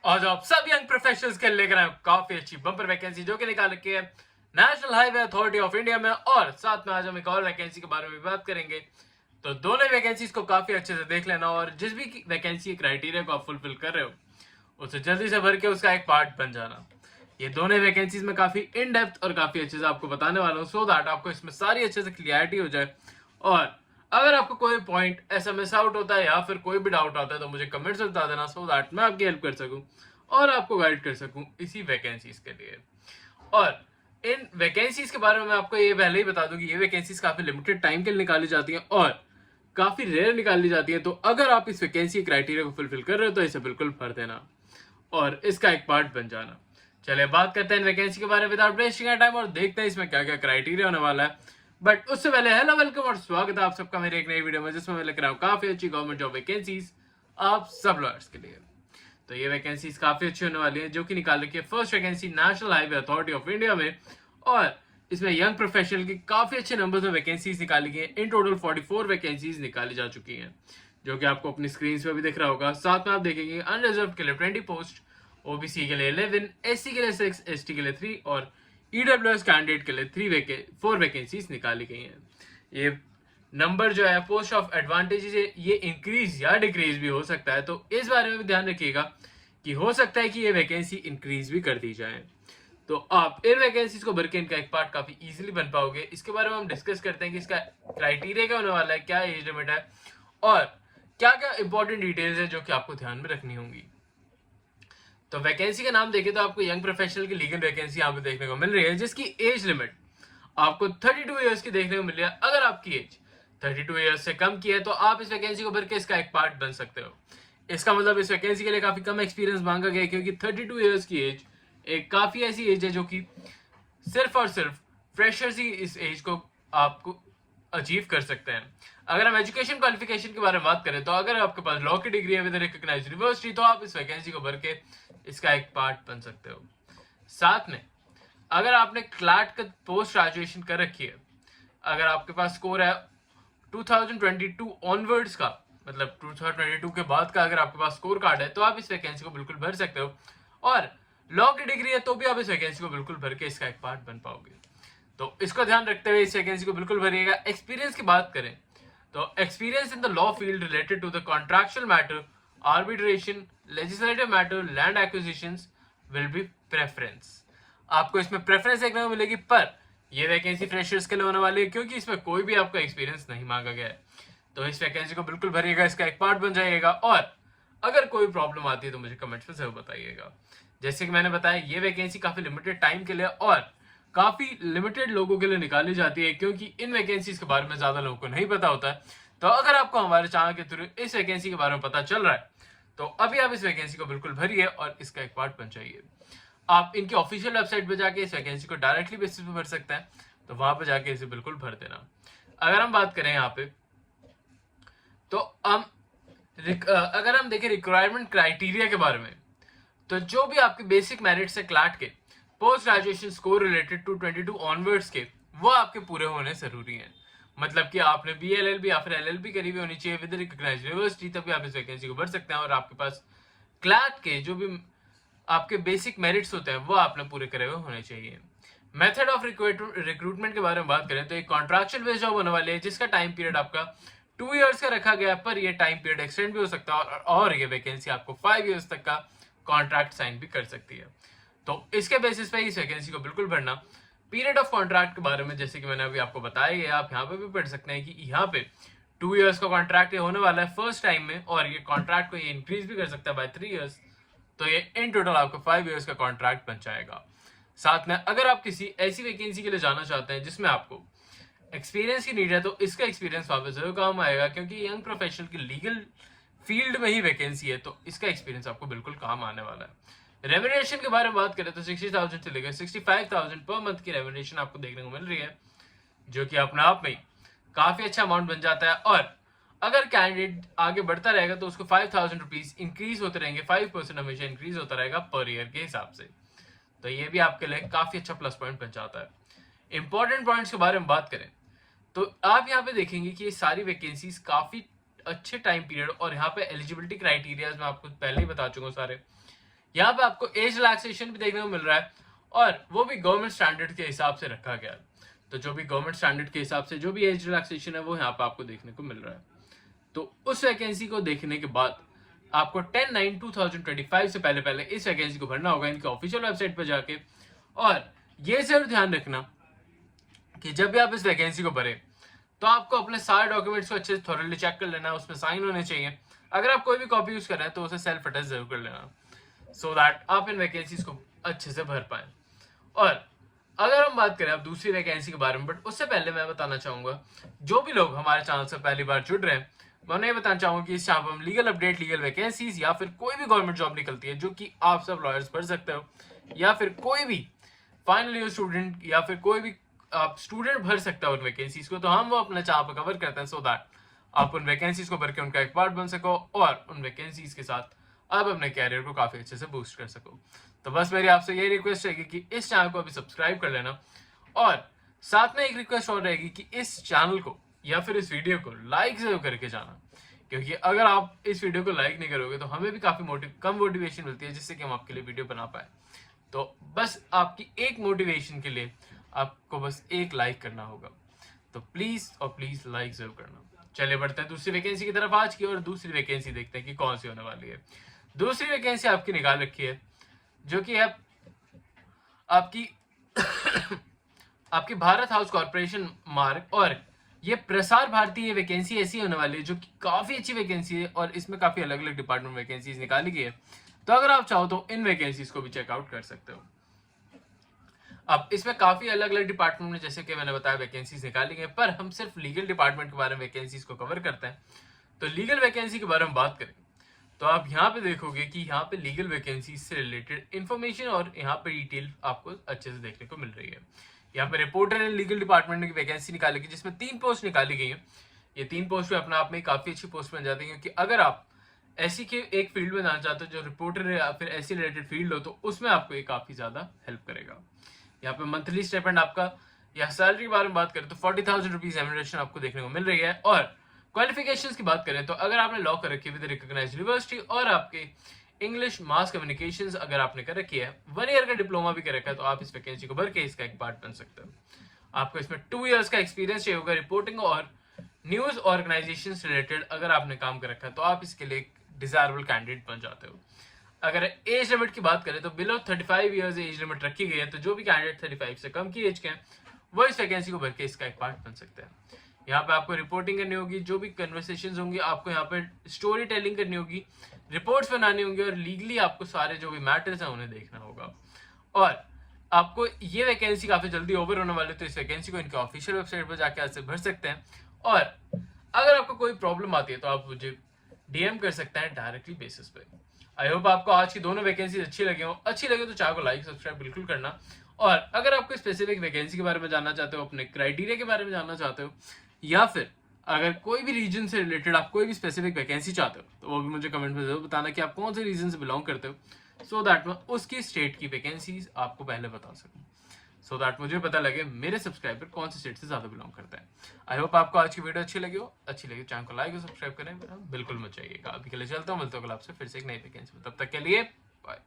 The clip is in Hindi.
और आप सब यंग प्रोफेशनल्स के लेकर आए काफी अच्छी बम्पर वैकेंसी जो कि निकाल रखी है national highway authority of India में। और साथ में आज हम एक और वैकेंसी के बारे में भी बात करेंगे। तो दोनों वैकेंसीज को काफी अच्छे से देख लेना और जिस भी वैकेंसी क्राइटेरिया को आप फुलफिल कर रहे हो उसे जल्दी से भर के उसका एक पार्ट बन जाना। ये दोनों वैकेंसीज में काफी इन डेप्थ और काफी अच्छे से आपको बताने वाला हूँ सो दैट आपको इसमें सारी अच्छे से क्लियरिटी हो जाए। और अगर आपको कोई पॉइंट ऐसा मिस आउट होता है या फिर कोई भी डाउट आता है तो मुझे कमेंट्स में बता देना सो दैट मैं आपकी हेल्प कर सकूं और आपको गाइड कर सकूं इसी वैकेंसीज के लिए। और इन वैकेंसीज के बारे में मैं आपको ये पहले ही बता दूं कि ये वैकेंसीज काफी लिमिटेड टाइम के लिए निकाली जाती हैं और काफी रेयर निकाली जाती है। तो अगर आप इस वैकेंसी क्राइटेरिया को फुलफिल कर रहे हो तो इसे बिल्कुल भर देना और इसका एक पार्ट बन जाना। चलिए बात करते हैं वैकेंसी के बारे में विदाउट वेस्टिंग टाइम और देखते हैं इसमें क्या क्या क्राइटेरिया होने वाला है। बट उससे पहले हेलो वेलकम और स्वागत है आप सबका मेरे एक नई वीडियो में जिसमें मैं लेकर आऊँ काफी अच्छी गवर्नमेंट जॉब वैकेंसीज आप सब लॉयर्स के लिए। तो ये वैकेंसीज काफी अच्छी होने वाली है जो कि निकाल रखी है first vacancy national highway authority of India में। और इसमें यंग प्रोफेशनल की काफी अच्छे नंबर में वैकेंसीज निकाली गई हैं। इन टोटल 44 वैकेंसीज निकाली जा चुकी हैं जो कि आपको अपनी स्क्रीन पे भी दिख रहा होगा। साथ में आप देखेंगे अनरिजर्व के लिए 20 पोस्ट, ओबीसी के लिए 11, एससी के लिए 6, एसटी के लिए 3 और ईडब्ल्यूएस कैंडिडेट के लिए 4 वैकेंसीज निकाली गई हैं। ये नंबर जो है पोस्ट ऑफ एडवांटेज ये इंक्रीज या डिक्रीज भी हो सकता है, तो इस बारे में भी ध्यान रखिएगा कि हो सकता है कि ये वैकेंसी इंक्रीज भी कर दी जाए। तो आप इन वैकेंसीज को भर के इनका एक पार्ट काफी इजीली बन पाओगे। इसके बारे में हम डिस्कस करते हैं कि इसका क्राइटेरिया क्या होने वाला है, क्या एज लिमिट है और क्या क्या इंपॉर्टेंट डिटेल्स है जो कि आपको ध्यान में रखनी होंगी। तो वैकेंसी का नाम देखें तो आपको यंग प्रोफेशनल की लीगल वैकेंसी यहाँ पे देखने को मिल रही है जिसकी एज लिमिट आपको 32 ईयर्स की देखने को मिल रही है। अगर आपकी एज 32 ईयर्स से कम की है तो आप इस वैकेंसी को भर के इसका एक पार्ट बन सकते हो। इसका मतलब इस वैकेंसी के लिए काफी कम एक्सपीरियंस मांगा गया क्योंकि 32 ईयर्स की एज एक काफी ऐसी एज है जो कि सिर्फ और सिर्फ फ्रेशर्स ही इस एज को आपको अचीव कर सकते हैं। अगर हम एजुकेशन क्वालिफिकेशन के बारे में बात करें तो अगर आपके पास लॉ की डिग्री है विद रिकॉग्नाइज्ड यूनिवर्सिटी तो आप इस वैकेंसी को भर के इसका एक पार्ट बन सकते हो। साथ में अगर आपने क्लैट का पोस्ट ग्रेजुएशन कर रखी है, अगर आपके पास स्कोर है 2022 ऑनवर्ड्स का, मतलब 2022 के बाद का अगर आपके पास स्कोर कार्ड है तो आप इस वैकेंसी को बिल्कुल भर सकते हो। और लॉ की डिग्री है तो भी आप इस वैकेंसी को बिल्कुल भर के इसका एक पार्ट बन पाओगे। तो इसको ध्यान रखते हुए इस वैकेंसी को बिल्कुल भरिएगा। एक्सपीरियंस की बात करें तो experience in the law field related to the contractual matter, arbitration, legislative matter, land acquisitions will be preference. आपको इसमें प्रेफरेंस देखने को मिलेगी, पर यह वैकेंसी फ्रेशर्स के लिए होने वाली है क्योंकि इसमें कोई भी आपका एक्सपीरियंस नहीं मांगा गया है। तो इस वैकेंसी को बिल्कुल भरिएगा, इसका एक पार्ट बन जाइएगा। और अगर कोई प्रॉब्लम आती है तो मुझे कमेंट्स में जरूर बताइएगा। जैसे कि मैंने बताया ये वैकेंसी काफी लिमिटेड टाइम के लिए और काफी लिमिटेड लोगों के लिए निकाली जाती है क्योंकि इन वैकेंसीज के बारे में ज्यादा लोगों को नहीं पता होता है। तो अगर आपको हमारे चैनल के थ्रू इस वैकेंसी के बारे में पता चल रहा है तो अभी आप इस वैकेंसी को बिल्कुल भरिए और इसका एक पार्ट बन जाइए। आप इनकी ऑफिशियल वेबसाइट पे जाके इस वैकेंसी को डायरेक्टली बेसिस पे भर सकते हैं, तो वहां पे जाके इसे बिल्कुल भर देना। अगर हम बात करें यहाँ पे तो हम अगर हम देखें रिक्वायरमेंट क्राइटेरिया के बारे में तो जो भी आपके बेसिक मेरिट से क्लैट के post graduation score related to 22 onwards के वो आपके पूरे होने जरूरी हैं। मतलब कि आपने BLLB या फिर LLB करी हुई होनी चाहिए विद रिकॉग्नाइज्ड यूनिवर्सिटी, तभी आप इस वैकेंसी को भर सकते हैं। और आपके पास क्लैट के जो भी आपके बेसिक मेरिट्स होते हैं वो आपने पूरे करे हुए होने चाहिए। मेथड ऑफ रिक्रूटमेंट के बारे में बात करें तो एक कॉन्ट्रैक्चुअल बेस्ड जॉब होने वाली है जिसका टाइम पीरियड आपका 2 इयर्स का रखा गया, पर ये टाइम पीरियड एक्सटेंड भी हो सकता है और ये वैकेंसी आपको 5 इयर्स तक का कॉन्ट्रैक्ट साइन भी कर सकती है। तो इसके बेसिस पे इस वैकेंसी को बिल्कुल भरना। पीरियड ऑफ कॉन्ट्रैक्ट के बारे में जैसे कि मैंने अभी आपको बताया है, आप यहाँ पे भी पढ़ सकते हैं कि यहाँ पे 2 इयर्स का कॉन्ट्रैक्ट होने वाला है फर्स्ट टाइम में और ये कॉन्ट्रैक्ट को ये इंक्रीज भी कर सकता है बाय 3 इयर्स। तो ये इन टोटल आपको 5 इयर्स का कॉन्ट्रैक्ट बन जाएगा। साथ में अगर आप किसी ऐसी वैकेंसी के लिए जाना चाहते हैं जिसमें आपको एक्सपीरियंस की नीड है तो इसका एक्सपीरियंस वहां पर जरूर काम आएगा क्योंकि यंग प्रोफेशनल की लीगल फील्ड में ही वैकेंसी है, तो इसका एक्सपीरियंस आपको बिल्कुल काम आने वाला है। रेम्यूनरेशन के बारे में बात करें तो 60,000 से लेकर 65,000 पर मंथ की रेम्यूनरेशन आपको देखने को मिल रही है जो कि अपने आप में काफी अच्छा अमाउंट बन जाता है। और अगर कैंडिडेट आगे बढ़ता रहेगा तो उसको 5,000 रुपीज इंक्रीज होते रहेंगे, 5% हमेशा इंक्रीज होता रहेगा पर ईयर के हिसाब से। तो ये भी आपके लिए काफी अच्छा प्लस पॉइंट बन जाता है। इंपॉर्टेंट पॉइंट्स के बारे में बात करें तो आप यहाँ पे देखेंगे कि ये सारी वैकेंसीज काफी अच्छे टाइम पीरियड और यहाँ पे एलिजिबिलिटी क्राइटेरियाज मैं आपको पहले ही बता चुका हूँ सारे। यहाँ पे आपको एज रिलैक्सेशन भी देखने को मिल रहा है और वो भी गवर्नमेंट स्टैंडर्ड के हिसाब से रखा गया है। तो जो भी गवर्नमेंट स्टैंडर्ड के हिसाब से जो भी एज रिलैक्सेशन है वो यहाँ पे आपको देखने को मिल रहा है। तो उस वैकेंसी को देखने के बाद आपको 10/9/2025 से पहले पहले इस वैकेंसी को भरना होगा इनके ऑफिशियल वेबसाइट पर जाके। और ये जरूर ध्यान रखना कि जब भी आप इस वैकेंसी को भरें तो आपको अपने सारे डॉक्यूमेंट्स को अच्छे से थॉरली चेक कर लेना है, उसमें साइन होने चाहिए। अगर आप कोई भी कॉपी यूज कर रहे हैं तो उसे सेल्फ अटेस्ट जरूर कर लेना, सो दैट आप इन वैकेंसीज को अच्छे से भर पाए। और अगर हम बात करें अब दूसरी वैकेंसी के बारे में, बट उससे पहले मैं बताना चाहूंगा जो भी लोग हमारे चैनल से पहली बार जुड़ रहे हैं मैं उन्हें बताना चाहूंगा कि इस चैनल पर हम लीगल अपडेट, लीगल वैकेंसीज या फिर कोई भी गवर्नमेंट जॉब निकलती है जो कि आप सब लॉयर्स भर सकते हो, या फिर कोई भी फाइनल ईयर स्टूडेंट या फिर कोई भी आप स्टूडेंट भर सकता है उन वैकेंसीज को, तो हम वो अपने चैनल पर कवर करते हैं सो दैट आप उन वैकेंसीज को भर के उनका एक पार्ट बन सको और उन वैकेंसीज के साथ आप अपने कैरियर को काफी अच्छे से बूस्ट कर सको। तो बस मेरी आपसे ये रिक्वेस्ट रहेगी कि इस चैनल को अभी सब्सक्राइब कर लेना, और साथ में एक रिक्वेस्ट और रहेगी कि इस चैनल को या फिर इस वीडियो को लाइक जरूर करके जाना, क्योंकि अगर आप इस वीडियो को लाइक नहीं करोगे तो हमें भी काफी कम मोटिवेशन मिलती है जिससे कि हम आपके लिए वीडियो बना पाए। तो बस आपकी एक मोटिवेशन के लिए आपको बस एक लाइक करना होगा, तो प्लीज और प्लीज लाइक जरूर करना। चलिए बढ़ते हैं दूसरी वैकेंसी की तरफ आज की, और दूसरी वैकेंसी देखते हैं कि कौन सी होने वाली है। दूसरी वैकेंसी आपकी निकाल रखी है जो कि है आपकी आपकी भारत हाउस कॉर्पोरेशन मार्ग, और ये प्रसार भारती ये वैकेंसी ऐसी होने वाली है जो कि काफी अच्छी वैकेंसी है और इसमें काफी अलग अलग डिपार्टमेंट वैकेंसीज निकाली गई है। तो अगर आप चाहो तो इन वैकेंसीज को भी चेकआउट कर सकते हो। अब इसमें काफी अलग अलग डिपार्टमेंट में जैसे कि मैंने बताया वैकेंसीज निकाली गई, पर हम सिर्फ लीगल डिपार्टमेंट के बारे में वैकेंसीज को कवर करते हैं। तो लीगल वैकेंसी के बारे में बात करें तो आप यहाँ पे देखोगे कि यहाँ पे लीगल वैकेंसी से रिलेटेड इन्फॉर्मेशन और यहाँ पे डिटेल आपको अच्छे से देखने को मिल रही है। यहाँ पे रिपोर्टर एंड लीगल डिपार्टमेंट की वैकेंसी निकाली गई जिसमें 3 पोस्ट निकाली गई है। ये 3 पोस्ट भी अपने आप में काफी अच्छी पोस्ट बन जाती है, क्योंकि अगर आप ऐसी के एक फील्ड में जाना चाहते हो जो रिपोर्टर है या फिर ऐसी रिलेटेड फील्ड हो तो उसमें आपको ये काफी ज्यादा हेल्प करेगा। यहाँ पे मंथली स्टाइपेंड आपका, या सैलरी के बारे में बात करें तो 40,000 रुपीज एमिनेशन आपको देखने को मिल रही है। और क्वालिफिकेशंस की बात करें तो अगर आपने लॉ कर रखी है विद रिकॉग्नाइज्ड यूनिवर्सिटी और आपके इंग्लिश मास कम्युनिकेशंस अगर आपने कर रखी है, 1 ईयर का डिप्लोमा भी कर रखा है, तो आप इस वैकेंसी को भर के इसका एक पार्ट बन सकते हो। आपको इसमें 2 इयर्स का एक्सपीरियंस चाहिए होगा रिपोर्टिंग और न्यूज ऑर्गेनाइजेशन से रिलेटेड अगर आपने काम कर रखा है, तो आप इसके लिए डिजायरेबल कैंडिडेट बन जाते हो। अगर एज लिमिट की बात करें तो बिलो 35 इयर्स एज लिमिट रखी गई है, तो जो भी कैंडिडेट 35 से कम की एज के हैं वो इस वैकेंसी को भर के इसका एक पार्ट बन सकते हैं। यहाँ पे आपको रिपोर्टिंग करनी होगी, जो भी कन्वर्सेशंस होंगी आपको यहाँ पे स्टोरी टेलिंग करनी होगी, रिपोर्ट्स बनानी होंगी, और लीगली आपको सारे जो भी मैटर्स हैं उन्हें देखना होगा। और आपको ये वैकेंसी काफी जल्दी ओवर होने वाली है, तो इस वैकेंसी को इनके ऑफिशियल वेबसाइट पर जाके आज से भर सकते हैं। और अगर आपको कोई प्रॉब्लम आती है तो आप मुझे डीएम कर सकते हैं डायरेक्टली बेसिस पे। आई होप आपको आज की दोनों वैकेंसी अच्छी लगी हो। अच्छी लगे तो चैनल को लाइक सब्सक्राइब बिल्कुल करना। और अगर आपको स्पेसिफिक वैकेंसी के बारे में जानना चाहते हो, अपने क्राइटेरिया के बारे में जानना चाहते हो, या फिर अगर कोई भी रीजन से रिलेटेड आप कोई भी स्पेसिफिक वैकेंसी चाहते हो, तो वो भी मुझे कमेंट में जरूर बताना कि आप कौन से रीजन से बिलोंग करते हो, सो दैट मैं उसकी स्टेट की वैकेंसीज आपको पहले बता सकूं, सो दैट मुझे पता लगे मेरे सब्सक्राइबर कौन से स्टेट से ज्यादा बिलोंग करते हैं। आई होप आपको आज की वीडियो अच्छी लगी हो। अच्छी लगी चैनल को लाइक और सब्सक्राइब करें बिल्कुल मत चाहिएगा। अभी के लिए चलता हूँ, मिलता हूँ कल आपसे फिर से एक नई वैकेंसी में। तब तक के लिए बाय।